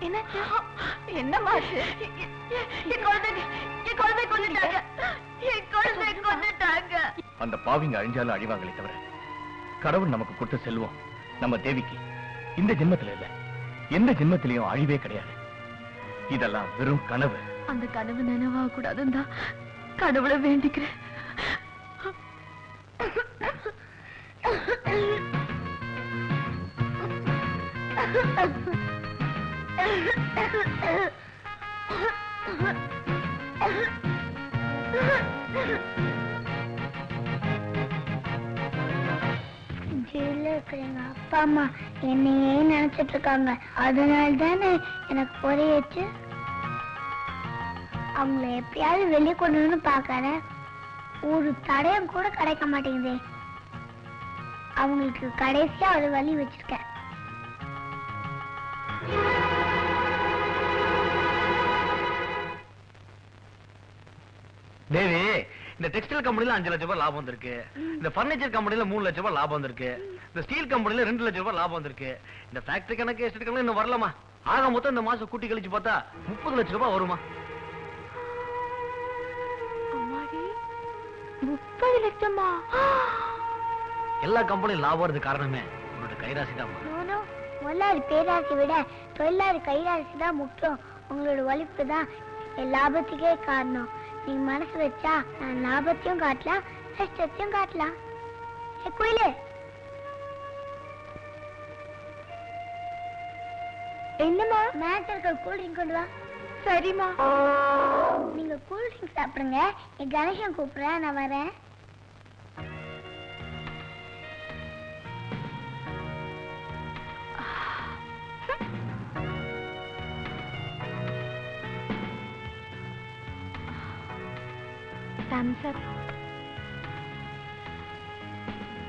என்னாச்சு? என்னம்மா ஆச்சு? என் குழந்தை கொன்னுட்டாங்க. என் குழந்தை கொன்னுட்டாங்க. அந்த பாவிங்க அழிஞ்சாலும் அழிவாங்களே தவிர கடவுள் நமக்கு கொடுத்த செல்வம் நம்ம தேவிக்கு இந்த ஜென்மத்துல இல்ல, எந்த ஜென்மத்திலையும் அழிவே கிடையாது. இதெல்லாம் வெறும் கனவு. அந்த கனவு நினைவாக கூடாதுன்னு தான் கடவுளை வேண்டிக்கிறேன். ஜெயில இருக்கிற எங்க அப்பா அம்மா என்னையே நினைச்சிட்டு இருக்காங்க. அதனால தானே எனக்கு புரியுச்சு. அவங்கள எப்படியாவது வெளியே கொண்டு பாக்குறேன். ஒரு தடயம் கூட கிடைக்க மாட்டேங்குது. அவங்களுக்கு கடைசியா ஒரு வழி வச்சிருக்கேன். தேவி, இந்த டெக்ஸ்டைல் கம்பெனில 5 லட்சம் ரூபாய் லாபம் வந்திருக்கு. இந்த பர்னிச்சர் கம்பெனில 3 லட்சம் ரூபாய் லாபம் வந்திருக்கு. இந்த ஸ்டீல் கம்பெனில 2 லட்சம் ரூபாய் லாபம் வந்திருக்கு. இந்த ஃபேக்டரி கணக்கு எஸ்டேட் கணக்கு இன்னும் வரலமா. ஆக மொத்தம் இந்த மாசம் கூட்டி கழிச்சு பார்த்தா 30 லட்சம் ரூபாய் வருமா? 30 லட்சமா? எல்லா கம்பெனியும் லாபம் வரது காரணமே உன்னோட கைராசி தான். முதலாளி பேராசி விட தொழிலாளி கைராசி தான் முக்கியம். உங்களோட உழைப்பு தான் லாபத்துக்கே காரணம். நீங்க மனசு வச்சா நான் லாபத்தையும் காட்டலாம், நஷ்டத்தையும் காட்டலாம். குயிலே, என்னமா மேட்டர் கூல் ட்ரிங்க் கொண்டு வா. சரிம்மா. நீங்க கூல் ட்ரிங்க் சாப்பிடுங்க. என் கணேசன் கூப்பிடுறேன், நான் வரேன்.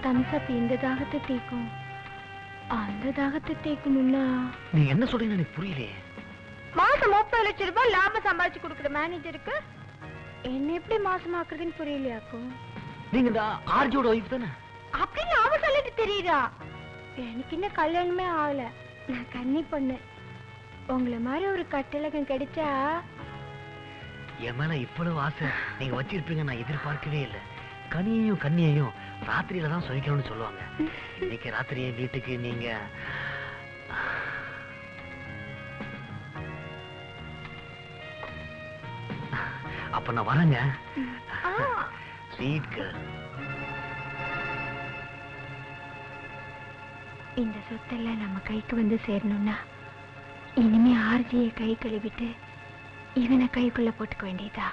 தம்சப் இந்த தாகத்தை தீக்கும், அந்த தாகத்தை தீக்கும்னா நீ என்ன சொல்றீங்க எனக்கு புரியலையே. மாசம் 30 லட்சம் ரூபாய் லாபம் சம்பாதிச்சு கொடுக்குற மேனேஜருக்கு என்ன எப்படி மாசமாக்குறதுன்னு புரியலையாக்கும். நீங்க இந்த ஆர்ஜியோட ஒய்ஃப் தானே? அப்படின்னு அவ சொல்லிட்டு தெரியுதா? எனக்கு இன்னும் கல்யாணமே ஆகல, நான் கன்னி பொண்ணு. உங்களை மாதிரி ஒரு கட்டழகம் கிடைச்சா. என் மேல இவ்வளவு ஆசை நீங்க வச்சிருப்பீங்க நான் எதிர்பார்க்கவே இல்லை. கனியையும் கண்ணியையும் ராத்திரியில தான் சுவைக்கணும்னு சொல்லுவாங்க. இன்னைக்கு ராத்திரியே வீட்டுக்கு நீங்க அப்ப நான் வரேங்க. Sweet girl. இந்த சொத்தெல்லாம் நம்ம கைக்கு வந்து சேரணும்னா இனிமே ஆர்ஜியை கை கழுவிட்டு இவனை கைக்குள்ள போட்டுக்க வேண்டியதா.